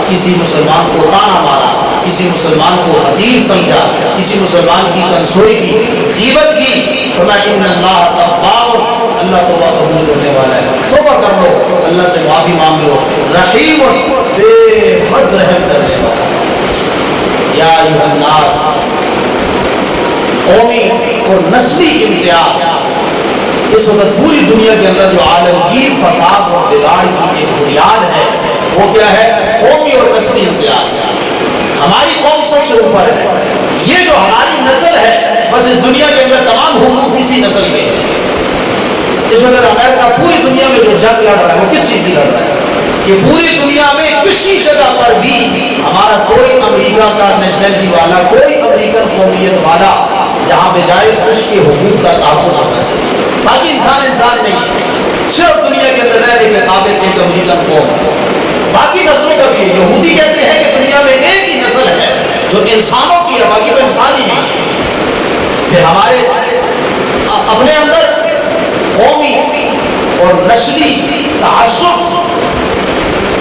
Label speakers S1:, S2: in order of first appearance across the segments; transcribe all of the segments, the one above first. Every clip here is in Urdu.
S1: کسی مسلمان کو تانا مارا، کسی مسلمان کو حقیر سمجھا، کسی مسلمان کی کنسوئی کی، غیبت کی، فرمایا ان اللہ تواب، اللہ توبہ قبول کرنے والا ہے، توبہ کر لو، اللہ سے معافی مانگ لو، رحیم بے حد رحم کرنے والا ہے۔ یا ایھا الناس، قومی اور نسلی امتیاز اس وقت پوری دنیا کے اندر جو عالمگیر فساد اور بگاڑ کی ایک بنیاد ہے وہ کیا ہے؟ قومی اور نسلی امتیاز۔ ہماری قوم سب سے اوپر ہے، یہ جو ہماری نسل ہے بس اس دنیا کے اندر تمام حقوق اسی نسل کے ہیں۔ اس وقت امریکہ پوری دنیا میں جو جنگ لڑ رہا ہے وہ کس چیز کی لڑ رہا ہے؟ کہ پوری دنیا میں کسی جگہ پر بھی ہمارا کوئی امریکہ کا نیشنلٹی والا، کوئی امریکن قومیت والا جہاں پہ جائے اس کے حقوق کا تحفظ ہونا چاہیے۔ باقی انسان نہیں ہے، صرف دنیا کے اندر رہنے کے قابل ایک امریکن قوم ہے۔ باقی نسلوں کا بھی یہودی کہتے ہیں کہ دنیا میں ایک ہی نسل ہے جو انسانوں کی ہے، باقی تو انسان ہی نہیں۔ پھر ہمارے اپنے اندر قومی اور نسلی تعصب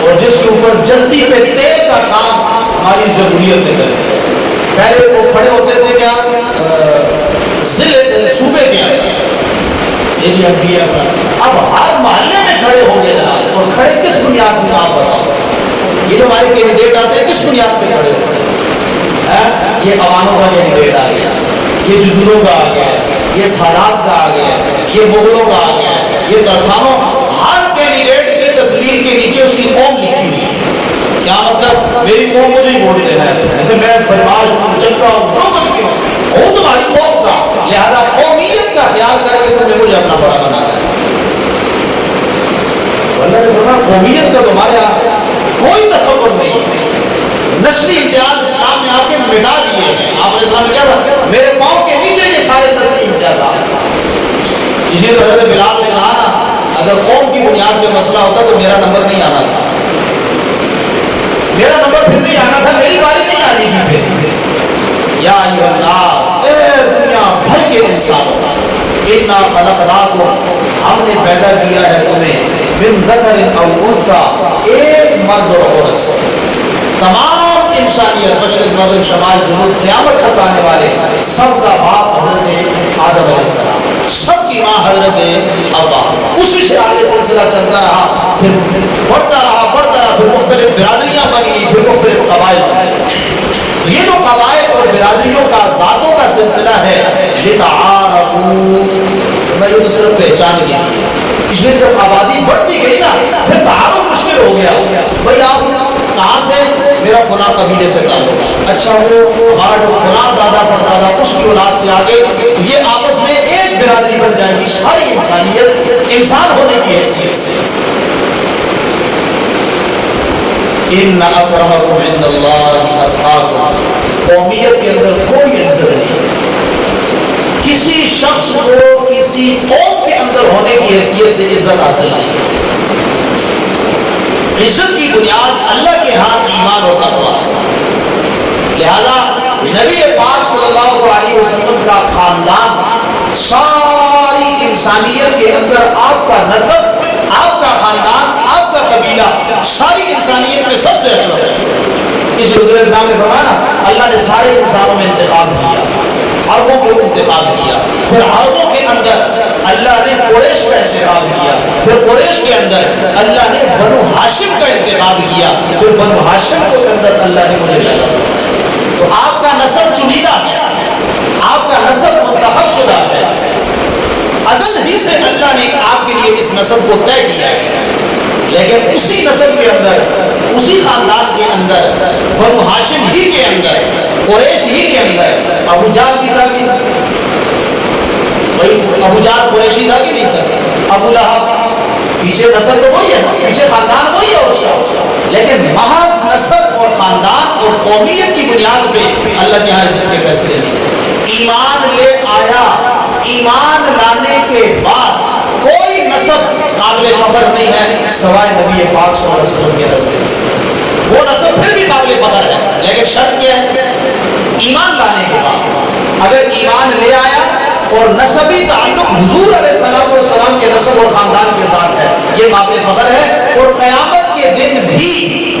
S1: اور جس کے اوپر جلتی پہ تیل کا کام ہماری جمہوریت نے کر دیا۔ پہلے وہ کھڑے ہوتے تھے کیا ضلع صوبے کے اندر، اب ہر محلے میں کھڑے ہو گئے جناب، اور کھڑے کس بنیاد میں آپ بتاؤ؟ یہ جو ہمارے کینڈیڈیٹ آتے ہیں کس بنیاد پہ کھڑے ہوتے ہیں؟ یہ عواموں کا کینڈیڈیٹ آ گیا، یہ جدوروں کا آ گیا، یہ سادات کا آ گیا، یہ مغلوں کا آ گیا، یہ ترکھانوں، ہر کینڈیڈیٹ کی تصویر کے نیچے اس کی قوم لکھی ہوئی ہے۔ کیا مطلب؟ میری قوم مجھے ہی ووٹ دینا ہے، میں بدماش ہوں، چنگا ہوں، جو کچھ بھی ہوں، وہ تمہاری قوم کا، لہذا قومیت کا خیال کر کے تم نے مجھے اپنا بڑا بنانا ہے۔ تو اللہ نے فرمایا قومیت کا تمہارے یہاں کوئی تصور نہیں ہے، نسلی امتیاز اسلام نے آپ کے مٹا دیے ہیں۔ آپ علیہ السلام نے کیا کہا؟ میرے پاؤں کے نیچے کے سارے نسلی امتیازات۔ اسی طرح حضرت بلال نے کہا نا، اگر قوم کی بنیاد پہ مسئلہ ہوتا تو میرا نمبر نہیں آنا تھا، میرا نمبر پھر نہیں آنا تھا، میری باری نہیں آنی تھی پھر۔ یا ایھا الناس، اے دنیا بھر کے انسانوں، انا خلقناکم، ہم نے پیدا کیا ہے تمہیں، من ذکر او انثی، ایک مرد اور عورت سے۔ تمام انسانیت، مشرق مغرب شمال جنوب قیامت تک آنے والے سب کا باپ حضرت آدم علیہ السلام، سب کی ماں حضرت حوا، اسی سے آگے سلسلہ چلتا رہا، پھر بڑھتا رہا، پھر مختلف برادریاں بن گئی، پھر مختلف قبائل بن گئی۔ یہ جو قبائل اور برادریوں کا ذاتوں کا سلسلہ ہے، لتعارفوا، یہ تو صرف پہچان کے لیے، اس لیے جب آبادی بڑھتی گئی نا پھر تعارف مشکل ہو گیا۔ بھائی آپ کہاں سے؟ میرا فلاں قبیلے سے تعلق ہے، اچھا وہ ہمارا جو فلاں دادا پردادا اس کی اولاد سے آگے، تو یہ آپس میں ایک برادری بن جائے گی، ساری انسانیت انسان ہونے کی حیثیت سے۔ ان اکرمکم عند اللہ اتقاکم، قومیت کے اندر کوئی عزت نہیں، کسی شخص کو کسی قوم کے اندر ہونے کی حیثیت سے عزت حاصل نہیں ہے۔ عزت کی بنیاد اللہ کے ہاں ایمان اور تقویٰ ہے، لہذا نبی پاک صلی اللہ علیہ وسلم کا خاندان، ساری انسانیت کے اندر آپ کا نسب، آپ کا خاندان، آپ کا قبیلہ ساری انسانیت میں سب سے اشرف ہے۔ اس حضور اسلام نے فرمایا نا، اللہ نے سارے انسانوں میں انتخاب کیا، عربوں کو انتخاب کیا، پھر عربوں کے اندر اللہ نے قریش کا انتخاب کیا، پھر قریش کے اندر اللہ نے بنو ہاشم کا انتخاب کیا، پھر بنو ہاشم کے اندر اللہ نے مجھے پیدا کیا۔ تو آپ کا نسب چنیدہ ہے، آپ کا نسب منتخب شدہ ہے، ازل ہی سے اللہ نے آپ کے لیے اس نسب کو طے کیا ہے۔ لیکن اسی نسب کے اندر، اسی خاندان کے اندر، بنو ہاشم ہی کے اندر، قریش ہی کے اندر ابو جہل بھی تھا کہ بھائی ابو جہل قریشی تھا کہ نہیں تھا؟ ابو لہب، پیچھے نسب تو وہی ہے، پیچھے خاندان وہی ہے اس کا، لیکن محض نسب اور خاندان اور قومیت کی بنیاد پہ اللہ کے یہاں عزت کے فیصلے نہیں ہیں۔ ایمان لے آیا، ایمان لانے کے بعد کوئی نسب قابل فخر نہیں ہے سوائے نبی پاک صلی اللہ علیہ وسلم کے نسب، وہ نسب پھر بھی قابل فخر ہے، لیکن شرط کیا ہے؟ ایمان لانے کے بعد اگر ایمان لے آیا اور نسبی تعلق حضور علیہ السلام کے نسب اور خاندان کے ساتھ ہے، یہ قابل فخر ہے، اور قیامت کے دن بھی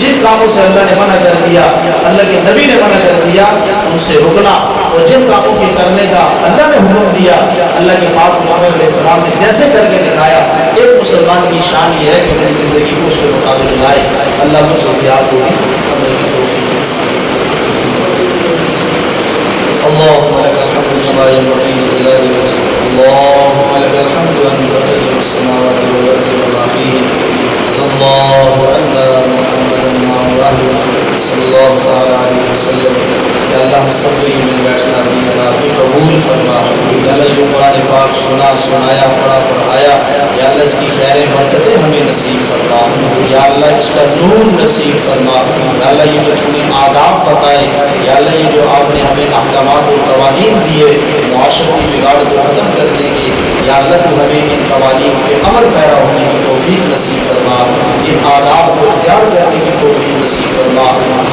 S1: جن کاموں سے اللہ نے منع کر دیا، اللہ کے نبی نے منع کر دیا، ان سے رکنا، اور جن کاموں کے کرنے کا اللہ نے حکم دیا، اللہ کے پاک محمد علیہ السلام نے جیسے کر کے دکھایا، ایک مسلمان کی شان یہ ہے کہ اپنی زندگی کو اس کے مطابق لائے۔ اللہ مجھ سے آپ کو عمل کی توفیق نصیب۔ اللهم لك الحمد كما ينبغي لجلال وجهك، اللهم لك الحمد أنت قيم السماوات والأرض وما فيهن، جزا الله عنا محمدا وآله صلی اللہ تعالی علیہ وسلم۔ یا اللہ ہم سب کو یہ مل بیٹھنا بھی جناب بھی قبول فرما، یا اللہ جو قرآن پاک سنا سنایا پڑھا پڑھایا، یا اللہ اس کی خیر برکتیں ہمیں نصیب فرما، یا اللہ اس کا نور نصیب فرما، یا اللہ یہ جو تو نے آداب بتائے، یا اللہ یہ جو آپ نے ہمیں احکامات اور قوانین دیے معاشرتی بگاڑ کو ختم کرنے کے، یا اللہ تو ہمیں ان قوانین کے عمل پیرا ہونے کی توفیق نصیب فرما، ان آداب کو اختیار کرنے کی توفیق نصیب فرما،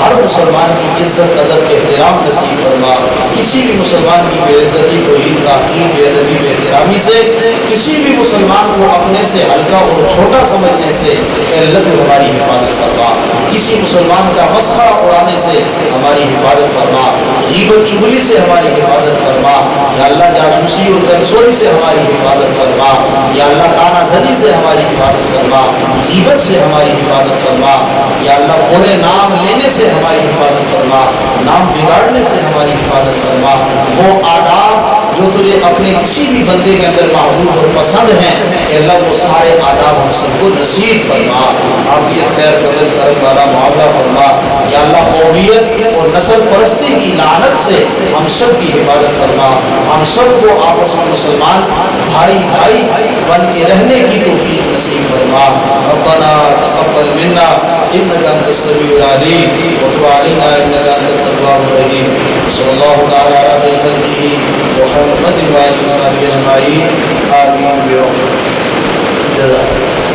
S1: ہر مسلمان کی عزت ادب احترام نصیب فرما، کسی بھی مسلمان کی بے عزتی توہین تحقیر بے ادبی بے احترامی سے، کسی بھی مسلمان کو اپنے سے ہلکا اور چھوٹا سمجھنے سے اے اللہ تو ہماری حفاظت فرما، کسی مسلمان کا مسخرہ اڑانے سے ہماری حفاظت فرما، غیبت چغلی سے ہماری حفاظت فرما، یا اللہ جاسوسی اور کنسوری سے ہماری حفاظت فرما، یا اللہ تانا زنی سے ہماری حفاظت فرما، غیبت سے ہماری حفاظت فرما، یا اللہ برے نام لینے سے ہماری حفاظت فرما، نام بگاڑنے سے ہماری حفاظت فرما، وہ آداب جو تجھے اپنے کسی بھی بندے کے اندر محبوب اور پسند ہیں، اے اللہ وہ سارے آداب ہم سب کو نصیب فرما، عافیت خیر فضل کرم والا معاملہ فرما، یا اللہ قومیت اور نسل پرستی کی لعنت سے ہم سب کی حفاظت فرما، ہم سب کو آپس میں مسلمان بھائی بھائی بن کے رہنے کی توفیق نصیب فرما۔ ربنا تقبل منا انك انت السميع العليم وتب علينا انك انت التواب الرحيم، صلی اللہ تعالی علی خیر خلقہ محمد وآلہ وصحبہ اجمعین، آمین۔ جزاک اللہ۔